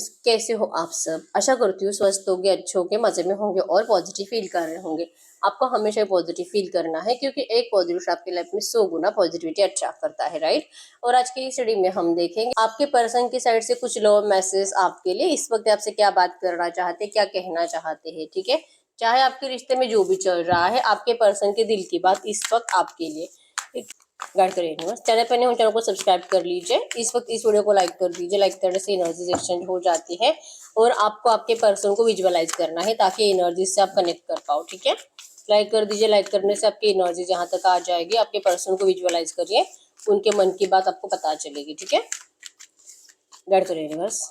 Friends, कैसे हो आप सब। आशा करती हूँ स्वस्थ होंगे, अच्छे होंगे, मजे में होंगे और पॉजिटिव फील कर रहे होंगे। आपको हमेशा पॉजिटिव फील करना है क्योंकि एक पॉजिटिव आपकी लाइफ में 100 गुना पॉजिटिविटी अट्रैक्ट करता है, राइट। और आज की इस स्टडी में हम देखेंगे आपके पर्सन की साइड से कुछ लव मैसेज आपके लिए इस वक्त आपसे क्या बात करना चाहते हैं, क्या कहना चाहते हैं, ठीक है। चाहे आपके रिश्ते में जो भी चल रहा है, आपके पर्सन के दिल की बात इस वक्त आपके लिए गाइड करिए। चैनल पर नहीं हो, चैनल को सब्सक्राइब कर लीजिए। इस वक्त इस वीडियो को लाइक कर दीजिए। लाइक करने से एनर्जीज एक्सचेंज हो जाती है और आपको आपके पर्सन को विजुअलाइज करना है ताकि एनर्जी से आप कनेक्ट कर पाओ, ठीक है। लाइक कर दीजिए। लाइक करने से आपकी एनर्जी जहाँ तक आ जाएगी, आपके पर्सन को विजुअलाइज करिए, उनके मन की बात आपको पता चलेगी, ठीक है। गाइड करिए यूनिवर्स।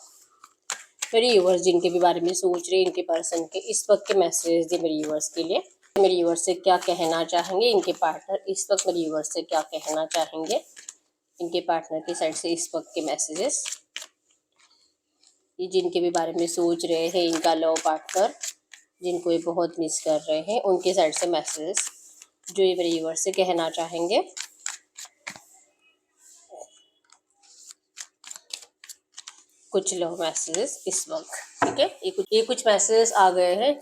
मेरे यूवर्स जिनके भी बारे में सोच रहे हैं, इनके पर्सन के इस वक्त के मैसेज दिए मेरे यूवर्स के लिए। मेरे यूवर्स से क्या कहना चाहेंगे इनके पार्टनर इस वक्त, मेरे यूवर्स से क्या कहना चाहेंगे इनके पार्टनर की साइड से इस वक्त के मैसेजेस। ये जिनके भी बारे में सोच रहे हैं, इनका लव पार्टनर जिनको ये बहुत मिस कर रहे हैं, उनके साइड से मैसेजेस जो ये मेरे यूवर्स से कहना चाहेंगे। कुछ लव मैसेजेस इस वक्त, ठीक है। ये कुछ मैसेजेस आ गए हैं।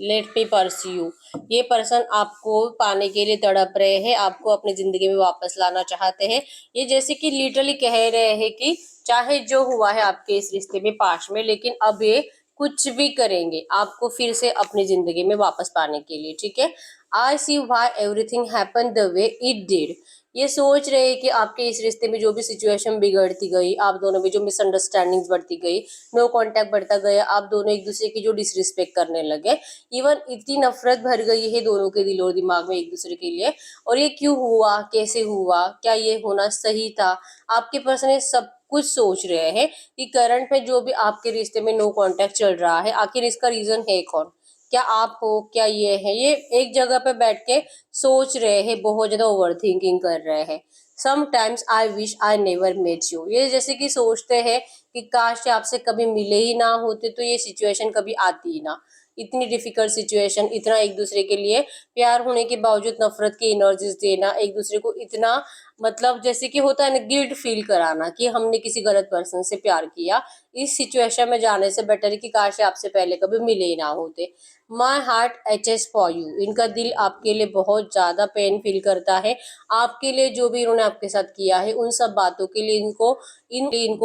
Let me pursue. ये पर्सन आपको पाने के लिए तड़प रहे हैं, आपको अपनी जिंदगी में वापस लाना चाहते हैं। ये जैसे कि लिटरली कह रहे हैं कि चाहे जो हुआ है आपके इस रिश्ते में पास्ट में, लेकिन अब ये कुछ भी करेंगे आपको फिर से अपनी जिंदगी में वापस पाने के लिए, ठीक है। I see why everything happen the way it did. ये सोच रहे हैं कि आपके इस रिश्ते में जो भी सिचुएशन बिगड़ती गई, आप दोनों में जो मिसअंडरस्टैंडिंग्स बढ़ती गई, नो कांटेक्ट बढ़ता गया, आप दोनों एक दूसरे की जो डिसरिस्पेक्ट करने लगे, इवन इतनी नफरत भर गई है दोनों के दिल और दिमाग में एक दूसरे के लिए। और ये क्यों हुआ, कैसे हुआ, क्या ये होना सही था। आपके पर्सन ये सब कुछ सोच रहे हैं कि करंट में जो भी आपके रिश्ते में नो कांटेक्ट चल रहा है, आखिर इसका रीजन है कौन। क्या आप हो, क्या ये है। ये एक जगह पे बैठ के सोच रहे हैं, बहुत ज्यादा ओवर थिंकिंग कर रहे हैं। Sometimes I wish I never met you. ये जैसे कि सोचते हैं कि काश आपसे कभी मिले ही ना होते तो ये सिचुएशन कभी आती ही ना। इतनी डिफिकल्ट सिचुएशन, इतना एक दूसरे के लिए प्यार होने के बावजूद नफरत की एनर्जीज देना, एक दूसरे को इतना मतलब जैसे कि होता है ना गिल्ट फील कराना कि हमने किसी गलत पर्सन से प्यार किया। इस सिचुएशन में जाने से बेटर है कि काश आपसे पहले कभी मिले ही ना होते। My heart aches for you. इनका दिल आपके लिए बहुत ज्यादा पेन फील करता है। आपके लिए जो भी इन्होंने आपके साथ किया है, उन सब बातों के लिए इनको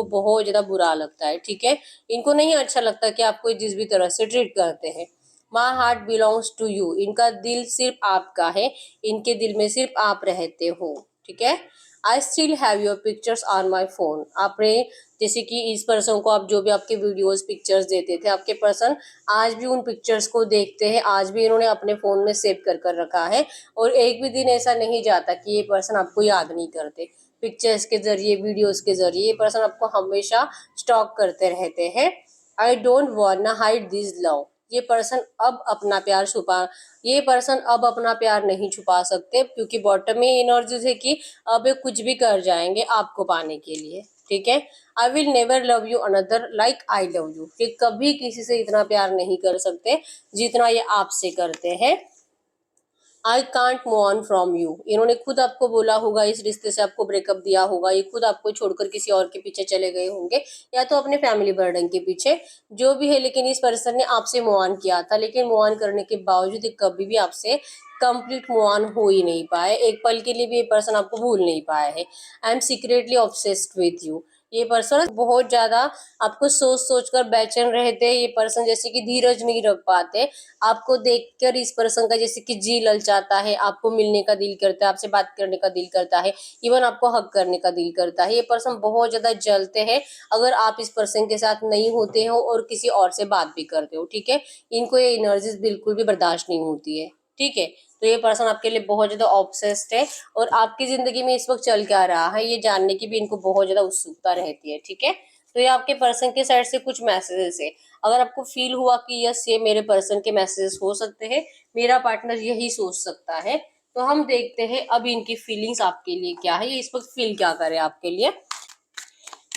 बहुत ज्यादा बुरा लगता है, ठीक है। इनको नहीं अच्छा लगता कि आपको जिस भी तरह से ट्रीट करते हैं। My heart belongs to you. इनका दिल सिर्फ आपका है, इनके दिल में सिर्फ आप रहते हो, ठीक है। I still have your pictures on my phone. आपने जैसे कि इस पर्सन को आप जो भी आपके वीडियोस पिक्चर्स देते थे, आपके पर्सन आज भी उन पिक्चर्स को देखते हैं, आज भी इन्होंने अपने फोन में सेव कर कर रखा है। और एक भी दिन ऐसा नहीं जाता कि ये पर्सन आपको याद नहीं करते। पिक्चर्स के जरिए, वीडियोस के जरिए ये पर्सन आपको हमेशा स्टॉक करते रहते हैं। I don't want hide this love. ये पर्सन अब अपना प्यार नहीं छुपा सकते क्योंकि बॉटम में एनर्जी है कि अब ये कुछ भी कर जाएंगे आपको पाने के लिए, ठीक है। I will never love you another like I love you. ये कभी किसी से इतना प्यार नहीं कर सकते जितना ये आपसे करते हैं। I can't move on from you. इन्होंने खुद आपको बोला होगा, इस रिश्ते से आपको ब्रेकअप दिया होगा, ये खुद आपको छोड़कर किसी और के पीछे चले गए होंगे या तो अपने फैमिली बर्डन के पीछे, जो भी है। लेकिन इस पर्सन ने आपसे मूव ऑन किया था, लेकिन मूव ऑन करने के बावजूद ये कभी भी आपसे कंप्लीट मूव ऑन हो ही नहीं पाए। एक पल के लिए भी ये पर्सन आपको भूल नहीं पाया है। I am secretly obsessed with you. ये पर्सन बहुत ज्यादा आपको सोच सोच कर बेचैन रहते हैं। ये पर्सन जैसे कि धीरज नहीं रख पाते। आपको देखकर इस पर्सन का जैसे कि जी ललचाता है, आपको मिलने का दिल करता है, आपसे बात करने का दिल करता है, इवन आपको हक करने का दिल करता है। ये पर्सन बहुत ज्यादा जलते हैं अगर आप इस पर्सन के साथ नहीं होते हो और किसी और से बात भी करते हो, ठीक है। इनको ये एनर्जीज बिल्कुल भी बर्दाश्त नहीं होती है, ठीक है। तो ये पर्सन आपके लिए बहुत ज्यादा ऑब्सेस्ड है और आपकी जिंदगी में इस वक्त चल क्या रहा है ये जानने की भी इनको बहुत ज्यादा उत्सुकता रहती है, ठीक है। तो ये आपके पर्सन के साइड से कुछ मैसेजेस है। अगर आपको फील हुआ कि यस ये मेरे पर्सन के मैसेजेस हो सकते हैं, मेरा पार्टनर यही सोच सकता है, तो हम देखते हैं अब इनकी फीलिंग्स आपके लिए क्या है, ये इस वक्त फील क्या करे आपके लिए।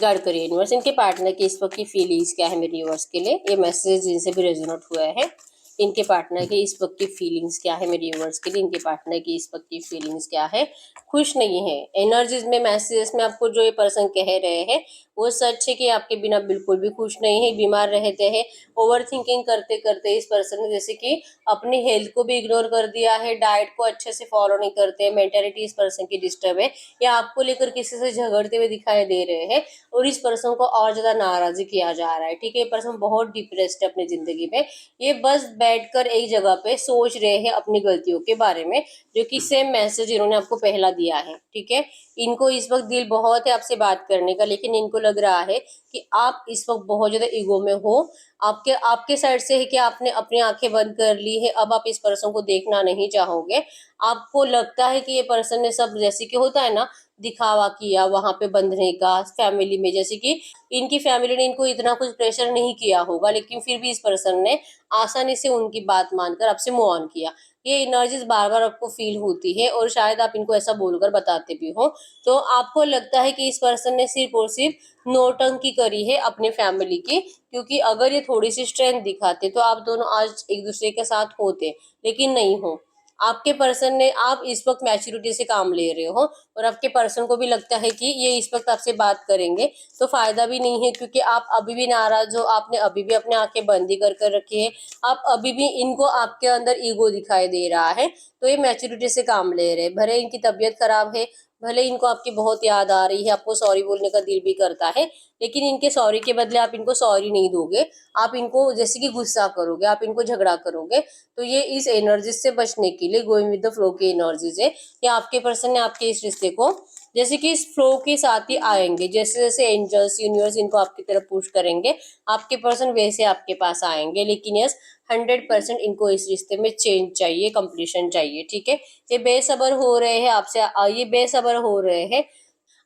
गाइड करिए यूनिवर्स, इनके पार्टनर की इस वक्त की फीलिंग्स क्या है मेरे यूनिवर्स के लिए। ये मैसेज जिनसे भी रेजोनेट हुआ है इनके पार्टनर के इस वक्त की फीलिंग्स क्या है मेरे व्यूअर्स के लिए, इनके पार्टनर की इस वक्त की फीलिंग्स क्या है। खुश नहीं है एनर्जीज में, मैसेजेस में आपको जो ये पर्सन कह रहे हैं वो सच है कि आपके बिना बिल्कुल भी खुश नहीं है, बीमार रहते हैं। ओवर थिंकिंग करते करते इस पर्सन ने जैसे कि अपनी हेल्थ को भी इग्नोर कर दिया है, डाइट को अच्छे से फॉलो नहीं करते, मेंटेलिटी इस पर्सन की डिस्टर्ब है, या आपको लेकर किसी से झगड़ते हुए दिखाई दे रहे हैं और इस पर्सन को और ज्यादा नाराजी किया जा रहा है। ठीक है, ये पर्सन बहुत डिप्रेस्ड है अपनी जिंदगी में। ये बस बैठकर एक जगह पे सोच रहे हैं अपनी गलतियों के बारे में, जो कि सेम मैसेज इन्होंने आपको पहला दिया है। ठीक है, इनको इस वक्त दिल बहुत है आपसे बात करने का, लेकिन इनको लग रहा है कि आप इस वक्त बहुत ज्यादा ईगो में हो। आपके आपके साइड से है कि आपने अपनी आंखें बंद कर ली है, अब आप इस पर्सन को देखना नहीं चाहोगे। आपको लगता है कि ये पर्सन ने सब, जैसे कि होता है ना, दिखावा किया वहां पे बंधने का फैमिली में, जैसे कि इनकी फैमिली ने इनको इतना कुछ प्रेशर नहीं किया होगा, लेकिन फिर भी इस पर्सन ने आसानी से उनकी बात मानकर आपसे मूव ऑन किया। ये एनर्जीज बार बार आपको फील होती है और शायद आप इनको ऐसा बोलकर बताते भी हो। तो आपको लगता है कि इस पर्सन ने सिर्फ और सिर्फ नौटंकी करी है अपनी फैमिली की, क्योंकि अगर ये थोड़ी सी स्ट्रेंथ दिखाते तो आप दोनों आज एक दूसरे के साथ होते, लेकिन नहीं हो। आपके पर्सन ने, आप इस वक्त मैच्योरिटी से काम ले रहे हो और आपके पर्सन को भी लगता है कि ये इस वक्त आपसे बात करेंगे तो फायदा भी नहीं है, क्योंकि आप अभी भी नाराज हो, आपने अभी भी अपने आंखें बंदी कर कर रखी है, आप अभी भी, इनको आपके अंदर ईगो दिखाई दे रहा है। तो ये मैच्योरिटी से काम ले रहे हैं, भले इनकी तबीयत खराब है, भले इनको आपकी बहुत याद आ रही है, आपको सॉरी बोलने का दिल भी करता है, लेकिन इनके सॉरी के बदले आप इनको सॉरी नहीं दोगे, आप इनको जैसे कि गुस्सा करोगे, आप इनको झगड़ा करोगे। तो ये इस एनर्जी से बचने के लिए, गोइंग विद द फ्लो की एनर्जीज है, या आपके पर्सन ने आपके इस रिश्ते को जैसे कि इस फ्लो के साथ ही आएंगे, जैसे जैसे एंजल्स यूनिवर्स इनको आपकी तरफ पुश करेंगे, आपके पर्सन वैसे आपके पास आएंगे। लेकिन यस, 100% इनको इस रिश्ते में चेंज चाहिए, कंप्लीशन चाहिए। ठीक है, ये बेसब्र हो रहे हैं आपसे, ये बेसब्र हो रहे हैं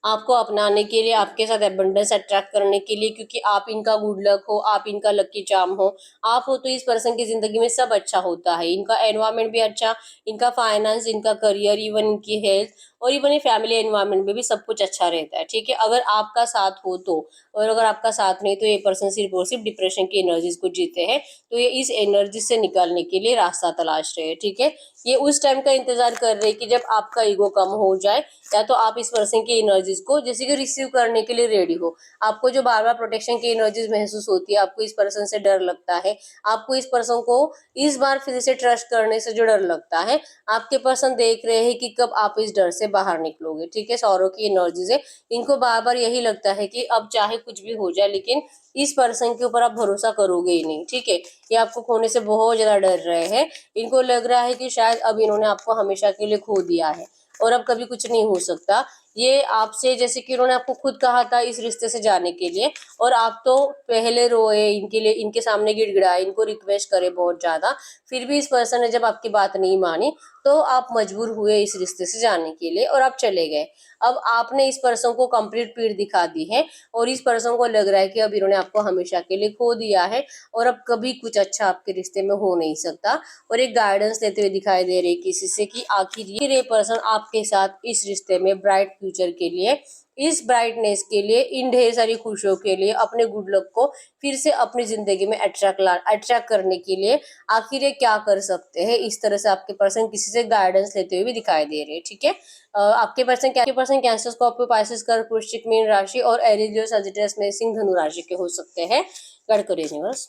आपको अपनाने के लिए, आपके साथ एबंडेंस अट्रैक्ट करने के लिए, क्योंकि आप इनका गुड लक हो, आप इनका लकी चार्म हो। आप हो तो इस पर्सन की जिंदगी में सब अच्छा होता है, इनका एनवायरमेंट भी अच्छा, इनका फाइनेंस, इनका करियर, इवन इनकी हेल्थ और इवन ये फैमिली एनवायरमेंट में भी सब कुछ अच्छा रहता है। ठीक है, अगर आपका साथ हो तो, और अगर आपका साथ नहीं तो ये पर्सन सिर्फ और सिर्फ डिप्रेशन की एनर्जीज को जीते हैं। तो ये इस एनर्जी से निकलने के लिए रास्ता तलाश रहे हैं। ठीक है, ये उस टाइम का इंतजार कर रहे हैं कि जब आपका ईगो कम हो जाए, या तो आप इस पर्सन की एनर्जीज को जैसे कि रिसीव करने के लिए रेडी हो। आपको जो बार बार प्रोटेक्शन की एनर्जीज महसूस होती है, आपको इस पर्सन से डर लगता है, आपको इस पर्सन को इस बार फिर से ट्रस्ट करने से जो डर लगता है, आपके पर्सन देख रहे हैं कि कब आप इस डर से बाहर निकलोगे। ठीक है, सौरों की एनर्जीज है, इनको बार बार यही लगता है कि अब चाहे कुछ भी हो जाए, लेकिन इस पर्सन के ऊपर आप भरोसा करोगे ही नहीं। ठीक है, ये आपको खोने से बहुत ज्यादा डर रहे हैं, इनको लग रहा है कि शायद अब इन्होंने आपको हमेशा के लिए खो दिया है और अब कभी कुछ नहीं हो सकता। ये आपसे, जैसे कि उन्होंने आपको खुद कहा था इस रिश्ते से जाने के लिए, और आप तो पहले रोए इनके लिए, इनके सामने गिड़गिड़ाए, इनको रिक्वेस्ट करे बहुत ज्यादा, फिर भी इस पर्सन ने जब आपकी बात नहीं मानी तो आप मजबूर हुए इस रिश्ते से जाने के लिए और आप चले गए। अब आपने इस पर्सन को कंप्लीट पीठ दिखा दी है और इस पर्सन को लग रहा है कि अब इन्होंने आपको हमेशा के लिए खो दिया है और अब कभी कुछ अच्छा आपके रिश्ते में हो नहीं सकता। और एक गाइडेंस लेते हुए दिखाई दे रही किसी से कि आखिर ये पर्सन आपके साथ इस रिश्ते में ब्राइट फ्यूचर के लिए, इस ब्राइटनेस के लिए, इन ढेर सारी खुशियों के लिए, अपने गुड लक को फिर से अपनी जिंदगी में अट्रैक्ट करने के लिए आखिर ये क्या कर सकते हैं। इस तरह से आपके पर्सन किसी से गाइडेंस लेते हुए भी दिखाई दे रहे हैं। ठीक है, आपके पर्सन कैंसर, स्कॉर्पियो, पाइसेस, कर्क, वृश्चिक, मीन राशि और एरीज, लियो, सजिटेरियस में सिंह, धनु राशि के हो सकते हैं। गढ़कर यूनिवर्स,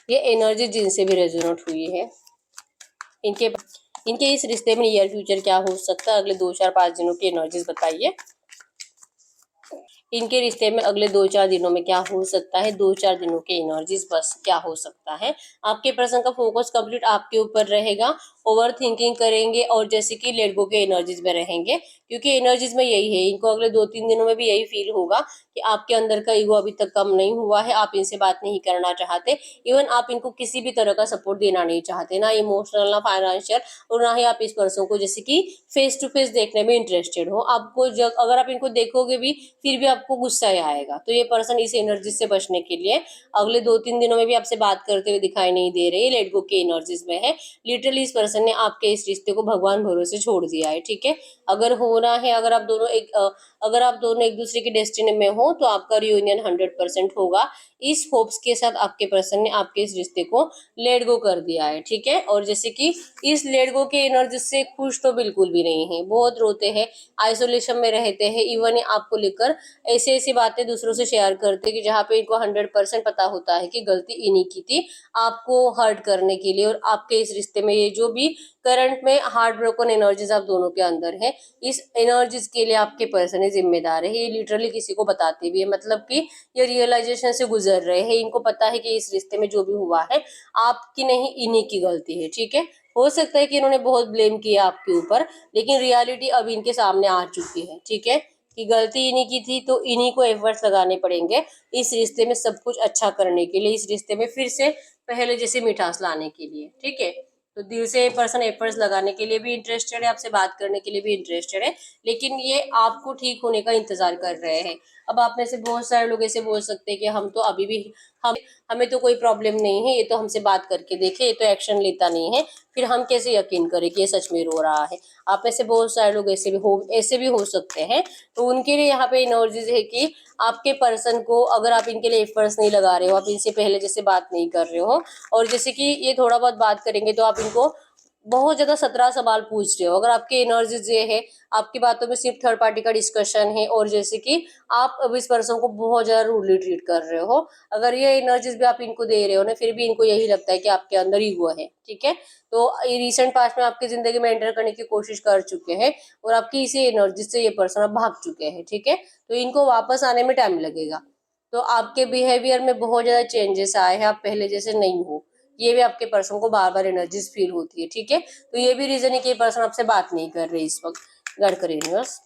ये एनर्जी जिनसे भी रेजोनेट हुई है, इनके इनके इस रिश्ते में नियर फ्यूचर क्या हो सकता है, अगले 2 4 5 दिनों की एनर्जीज बताइए। इनके रिश्ते में अगले 2 4 दिनों में क्या हो सकता है, 2 4 दिनों की एनर्जीज बस क्या हो सकता है। आपके पर्सन का फोकस कंप्लीट आपके ऊपर रहेगा, ओवर थिंकिंग करेंगे और जैसे कि लेट गो के एनर्जीज में रहेंगे, क्योंकि एनर्जीज में यही है, इनको अगले 2 3 दिनों में भी यही फील होगा कि आपके अंदर का ईगो अभी तक कम नहीं हुआ है, आप इनसे बात नहीं करना चाहते, इवन आप इनको किसी भी तरह का सपोर्ट देना नहीं चाहते, ना इमोशनल ना फाइनेंशियल, और ना ही आप इस पर्सन को जैसे कि फेस टू फेस देखने में इंटरेस्टेड हो। आपको जब अगर आप इनको देखोगे भी फिर भी आपको आपको गुस्सा ही आएगा। तो ये पर्सन इस एनर्जी से बचने के लिए अगले 2-3 दिनों में भी आपसे बात करते हुए दिखाई नहीं दे रहे, लेट गो के एनर्जीज में है। लिटरली इस पर्सन ने आपके इस रिश्ते को भगवान भरोसे छोड़ दिया है, ठीक है। अगर होना है, अगर आप दोनों एक दूसरे की डेस्टिनी में हो तो आपका रियूनियन 100% होगा। इस होप्स के साथ आपके पर्सन ने आपके इस रिश्ते को लेट गो कर दिया है, ठीक है। और जैसे कि इस लेट गो के एनर्जी से खुश तो बिल्कुल भी नहीं है, बहुत रोते हैं, आइसोलेशन में रहते हैं। इवन आपको लेकर ऐसी ऐसी बातें दूसरों से शेयर करते हैं कि जहाँ पे इनको 100% पता होता है कि गलती इन्हीं की थी, आपको हर्ट करने के लिए। और आपके इस रिश्ते में ये जो भी करंट में हार्ट ब्रोकन एनर्जीज आप दोनों के अंदर है, इस एनर्जीज के लिए आपके पर्सन ही जिम्मेदार है। ये लिटरली किसी को बताते भी है, मतलब कि ये रियलाइजेशन से गुजर रहे हैं। इनको पता है कि इस रिश्ते में जो भी हुआ है आपकी नहीं, इन्हीं की गलती है, ठीक है। हो सकता है कि इन्होंने बहुत ब्लेम किया आपके ऊपर, लेकिन रियलिटी अब इनके सामने आ चुकी है, ठीक है, कि गलती इन्हीं की थी। तो इन्हीं को एफर्ट्स लगाने पड़ेंगे इस रिश्ते में सब कुछ अच्छा करने के लिए, इस रिश्ते में फिर से पहले जैसे मिठास लाने के लिए, ठीक है। तो दिल से पर्सन एफर्ट्स लगाने के लिए भी इंटरेस्टेड है, आपसे बात करने के लिए भी इंटरेस्टेड है, लेकिन ये आपको ठीक होने का इंतजार कर रहे हैं। अब आप में से बहुत सारे लोग ऐसे बोल सकते हैं कि हम तो अभी भी हम हमें तो कोई प्रॉब्लम नहीं है, ये तो हमसे बात करके देखे, ये तो एक्शन लेता नहीं है, फिर हम कैसे यकीन करें कि ये सच में रो रहा है। आप में से बहुत सारे लोग ऐसे भी हो सकते हैं। तो उनके लिए यहाँ पे एनर्जीज है कि आपके पर्सन को, अगर आप इनके लिए एफर्ट्स नहीं लगा रहे हो, आप इनसे पहले जैसे बात नहीं कर रहे हो, और जैसे कि ये थोड़ा बहुत बात करेंगे तो आप इनको बहुत ज्यादा 17 सवाल पूछ रहे हो, अगर आपके एनर्जीज ये है, आपकी बातों में सिर्फ थर्ड पार्टी का डिस्कशन है, और जैसे कि आप अब इस पर्सन को बहुत ज्यादा रूडली ट्रीट कर रहे हो, अगर ये एनर्जीज भी आप इनको दे रहे हो ना, फिर भी इनको यही लगता है कि आपके अंदर ईगो है, ठीक है। तो ये रिसेंट पास्ट में आपकी जिंदगी में एंटर करने की कोशिश कर चुके हैं, और आपकी इसी एनर्जी से ये पर्सन अब भाग चुके हैं, ठीक है। तो इनको वापस आने में टाइम लगेगा। तो आपके बिहेवियर में बहुत ज्यादा चेंजेस आए हैं, आप पहले जैसे नहीं हो, ये भी आपके पर्सन को बार बार एनर्जीज फील होती है, ठीक है। तो ये भी रीजन है कि ये पर्सन आपसे बात नहीं कर रहे इस वक्त। गाइड करिए यूनिवर्स,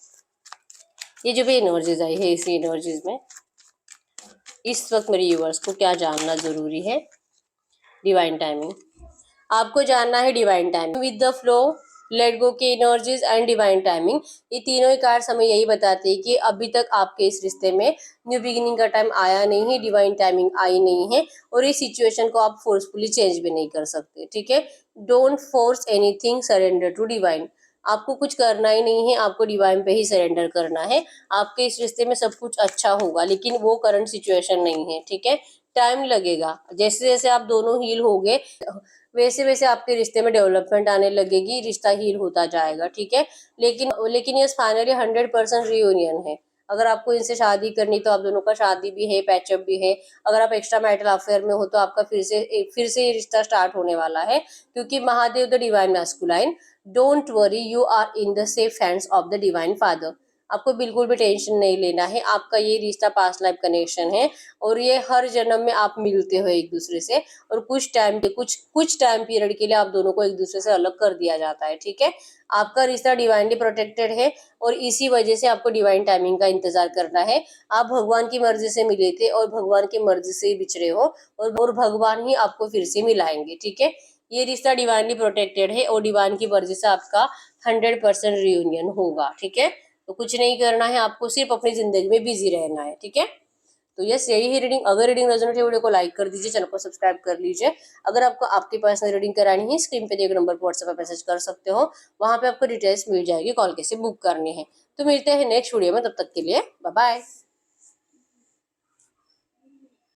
ये जो भी एनर्जीज आई है, इसी एनर्जीज में इस वक्त मेरे यूनिवर्स को क्या जानना जरूरी है। डिवाइन टाइमिंग आपको जानना है, divine timing with the flow, let go की एनर्जीज एंड डिवाइन टाइमिंग। ये तीनों ही कार्ड्स हमें यही बताते हैं कि अभी तक आपके इस रिश्ते में न्यू बिगिनिंग का टाइम आया नहीं है, डिवाइन टाइमिंग आई नहीं है, और इस सिचुएशन को आप फोर्सफुली चेंज भी नहीं कर सकते, ठीक है। Don't force anything, surrender to divine. आपको कुछ करना ही नहीं है, आपको डिवाइन पे ही सरेंडर करना है। आपके इस रिश्ते में सब कुछ अच्छा होगा, लेकिन वो करंट सिचुएशन नहीं है, ठीक है। टाइम लगेगा, जैसे जैसे आप दोनों हील होगे वैसे वैसे आपके रिश्ते में डेवलपमेंट आने लगेगी, रिश्ता हील होता जाएगा, ठीक है। लेकिन ये फाइनली 100% रियूनियन है। अगर आपको इनसे शादी करनी तो आप दोनों का शादी भी है, पैचअप भी है। अगर आप एक्स्ट्रा मैरिटल अफेयर में हो तो आपका फिर से ये रिश्ता स्टार्ट होने वाला है, क्योंकि Mahadev the divine masculine, don't worry, you are in the safe hands of the divine father. आपको बिल्कुल भी टेंशन नहीं लेना है, आपका ये रिश्ता पास्ट लाइफ कनेक्शन है, और ये हर जन्म में आप मिलते हो एक दूसरे से, और कुछ टाइम पीरियड के लिए आप दोनों को एक दूसरे से अलग कर दिया जाता है, ठीक है। आपका रिश्ता डिवाइनली प्रोटेक्टेड है, और इसी वजह से आपको डिवाइन टाइमिंग का इंतजार करना है। आप भगवान की मर्जी से मिले थे, और भगवान की मर्जी से ही बिछड़े हो, और भगवान ही आपको फिर से मिलाएंगे, ठीक है। ये रिश्ता डिवाइनली प्रोटेक्टेड है, और डिवाइन की मर्जी से आपका 100% रियूनियन होगा, ठीक है। तो कुछ नहीं करना है, आपको सिर्फ अपनी जिंदगी में बिजी रहना है, ठीक है। तो यस, यही है रीडिंग। अगर रीडिंग रेजोनेट है, वीडियो को लाइक कर दीजिए, चैनल को सब्सक्राइब कर लीजिए। अगर आपको आपकी पर्सनल रीडिंग करानी है, स्क्रीन पे दिए गए नंबर पर व्हाट्सएप पर मैसेज कर सकते हो, वहां पे आपको डिटेल्स मिल जाएगी, कॉल कैसे बुक करनी है। तो मिलते हैं नेक्स्ट वीडियो में, तब तक के लिए बाय बाय।